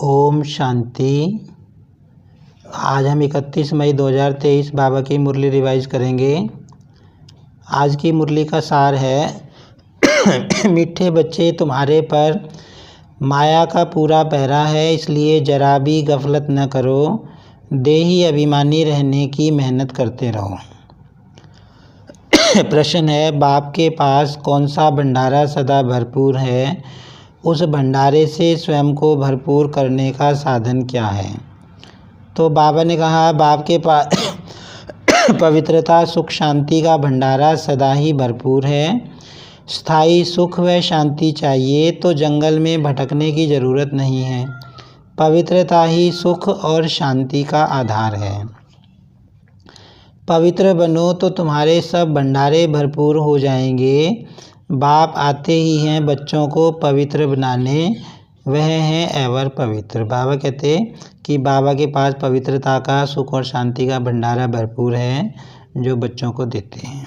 ओम शांति। आज हम 31 मई 2023 बाबा की मुरली रिवाइज करेंगे। आज की मुरली का सार है मीठे बच्चे, तुम्हारे पर माया का पूरा पहरा है, इसलिए जरा भी गफलत न करो, देही अभिमानी रहने की मेहनत करते रहो। प्रश्न है, बाप के पास कौन सा भंडारा सदा भरपूर है? उस भंडारे से स्वयं को भरपूर करने का साधन क्या है? तो बाबा ने कहा, बाप के पास पवित्रता, सुख, शांति का भंडारा सदा ही भरपूर है। स्थायी सुख व शांति चाहिए तो जंगल में भटकने की ज़रूरत नहीं है। पवित्रता ही सुख और शांति का आधार है। पवित्र बनो तो तुम्हारे सब भंडारे भरपूर हो जाएंगे। बाप आते ही हैं बच्चों को पवित्र बनाने, वह हैं एवर पवित्र। बाबा कहते कि बाबा के पास पवित्रता का, सुख और शांति का भंडारा भरपूर है, जो बच्चों को देते हैं।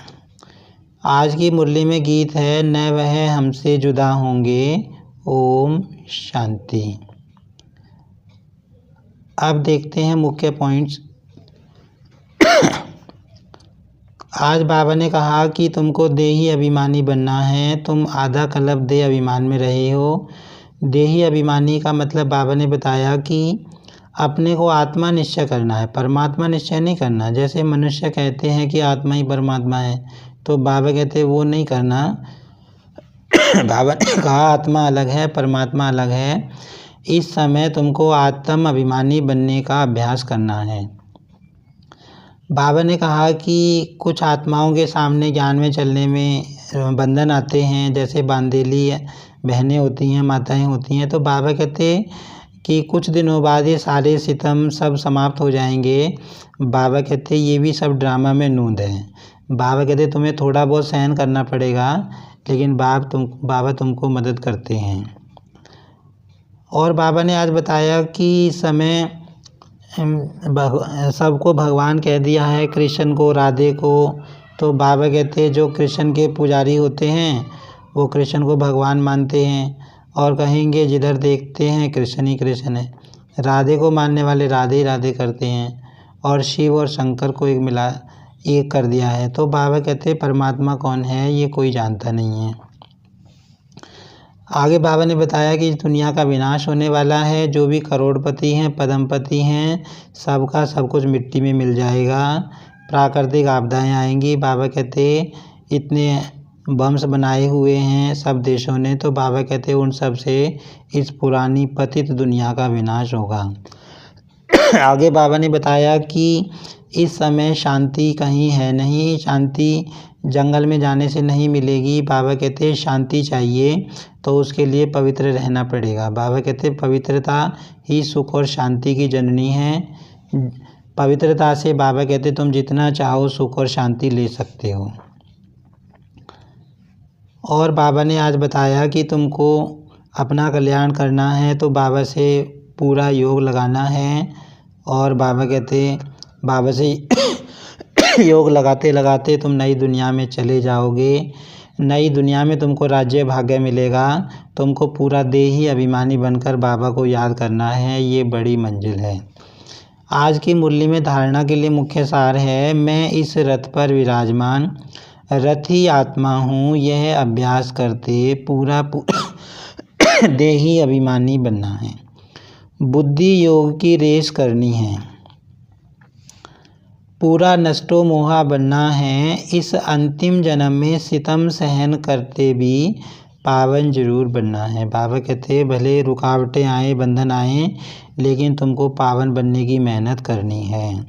आज की मुरली में गीत है, न वह हमसे जुदा होंगे, ओम शांति। अब देखते हैं मुख्य पॉइंट्स। आज बाबा ने कहा कि तुमको देही अभिमानी बनना है। तुम आधा कल्प देह अभिमान में रहे हो। देही अभिमानी का मतलब बाबा ने बताया कि अपने को आत्मा निश्चय करना है, परमात्मा निश्चय नहीं करना। जैसे मनुष्य कहते हैं कि आत्मा ही परमात्मा है, तो बाबा कहते हैं वो नहीं करना। बाबा ने कहा आत्मा अलग है, परमात्मा अलग है। इस समय तुमको आत्म अभिमानी बनने का अभ्यास करना है। बाबा ने कहा कि कुछ आत्माओं के सामने ज्ञान में चलने में बंधन आते हैं, जैसे बांदेली बहनें होती हैं, माताएं होती हैं। तो बाबा कहते कि कुछ दिनों बाद ये सारे सितम सब समाप्त हो जाएंगे। बाबा कहते ये भी सब ड्रामा में नूंद है। बाबा कहते तुम्हें थोड़ा बहुत सहन करना पड़ेगा, लेकिन बाबा तुमको मदद करते हैं। और बाबा ने आज बताया कि समय सबको भगवान कह दिया है, कृष्ण को, राधे को। तो बाबा कहते जो कृष्ण के पुजारी होते हैं वो कृष्ण को भगवान मानते हैं और कहेंगे जिधर देखते हैं कृष्ण ही कृष्ण है। राधे को मानने वाले राधे ही राधे करते हैं और शिव और शंकर को एक कर दिया है। तो बाबा कहते परमात्मा कौन है ये कोई जानता नहीं है। आगे बाबा ने बताया कि दुनिया का विनाश होने वाला है। जो भी करोड़पति हैं, पद्मपति हैं, सबका सब कुछ मिट्टी में मिल जाएगा। प्राकृतिक आपदाएं आएंगी। बाबा कहते इतने बम्स बनाए हुए हैं सब देशों ने, तो बाबा कहते उन सब से इस पुरानी पतित दुनिया का विनाश होगा। आगे बाबा ने बताया कि इस समय शांति कहीं है नहीं, शांति जंगल में जाने से नहीं मिलेगी। बाबा कहते शांति चाहिए तो उसके लिए पवित्र रहना पड़ेगा। बाबा कहते पवित्रता ही सुख और शांति की जननी है। पवित्रता से बाबा कहते तुम जितना चाहो सुख और शांति ले सकते हो। और बाबा ने आज बताया कि तुमको अपना कल्याण करना है तो बाबा से पूरा योग लगाना है। और बाबा कहते बाबा से योग लगाते लगाते तुम नई दुनिया में चले जाओगे। नई दुनिया में तुमको राज्य भाग्य मिलेगा। तुमको पूरा देही अभिमानी बनकर बाबा को याद करना है, ये बड़ी मंजिल है। आज की मुरली में धारणा के लिए मुख्य सार है, मैं इस रथ पर विराजमान रथी आत्मा हूँ। यह अभ्यास करते पूरा देही अभिमानी बनना है। बुद्धि योग की रेस करनी है। पूरा नष्टो मोहा बनना है। इस अंतिम जन्म में सितम सहन करते भी पावन जरूर बनना है। बाबा कहते भले रुकावटें आए, बंधन आए, लेकिन तुमको पावन बनने की मेहनत करनी है।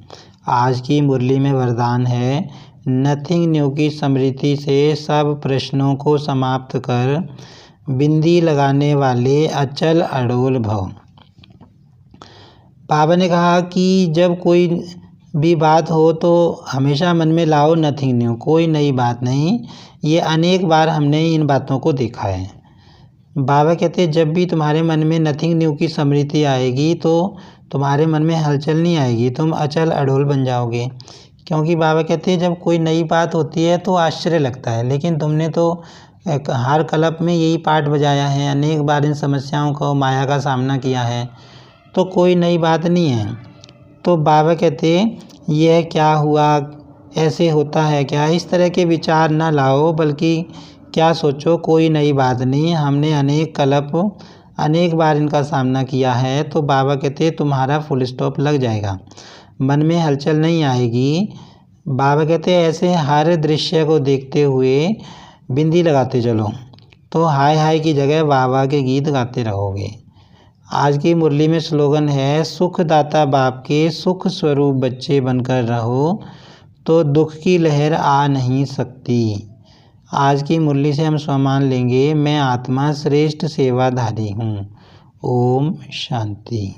आज की मुरली में वरदान है, नथिंग न्यू की स्मृति से सब प्रश्नों को समाप्त कर बिंदी लगाने वाले अचल अडोल भव। बाबा ने कहा कि जब कोई भी बात हो तो हमेशा मन में लाओ नथिंग न्यू, कोई नई बात नहीं। ये अनेक बार हमने इन बातों को देखा है। बाबा कहते जब भी तुम्हारे मन में नथिंग न्यू की स्मृति आएगी तो तुम्हारे मन में हलचल नहीं आएगी, तुम अचल अडोल बन जाओगे। क्योंकि बाबा कहते हैं जब कोई नई बात होती है तो आश्चर्य लगता है, लेकिन तुमने तो हर कल्प में यही पाठ बजाया है, अनेक बार इन समस्याओं को, माया का सामना किया है। तो कोई नई बात नहीं है। तो बाबा कहते यह क्या हुआ, ऐसे होता है क्या, इस तरह के विचार ना लाओ, बल्कि क्या सोचो कोई नई बात नहीं, हमने अनेक बार इनका सामना किया है। तो बाबा कहते तुम्हारा फुल स्टॉप लग जाएगा, मन में हलचल नहीं आएगी। बाबा कहते ऐसे हर दृश्य को देखते हुए बिंदी लगाते चलो, तो हाय हाय की जगह वाह के गीत गाते रहोगे। आज की मुरली में स्लोगन है, सुखदाता बाप के सुख स्वरूप बच्चे बनकर रहो, तो दुख की लहर आ नहीं सकती। आज की मुरली से हम स्वमान लेंगे, मैं आत्मा श्रेष्ठ सेवाधारी हूँ। ओम शांति।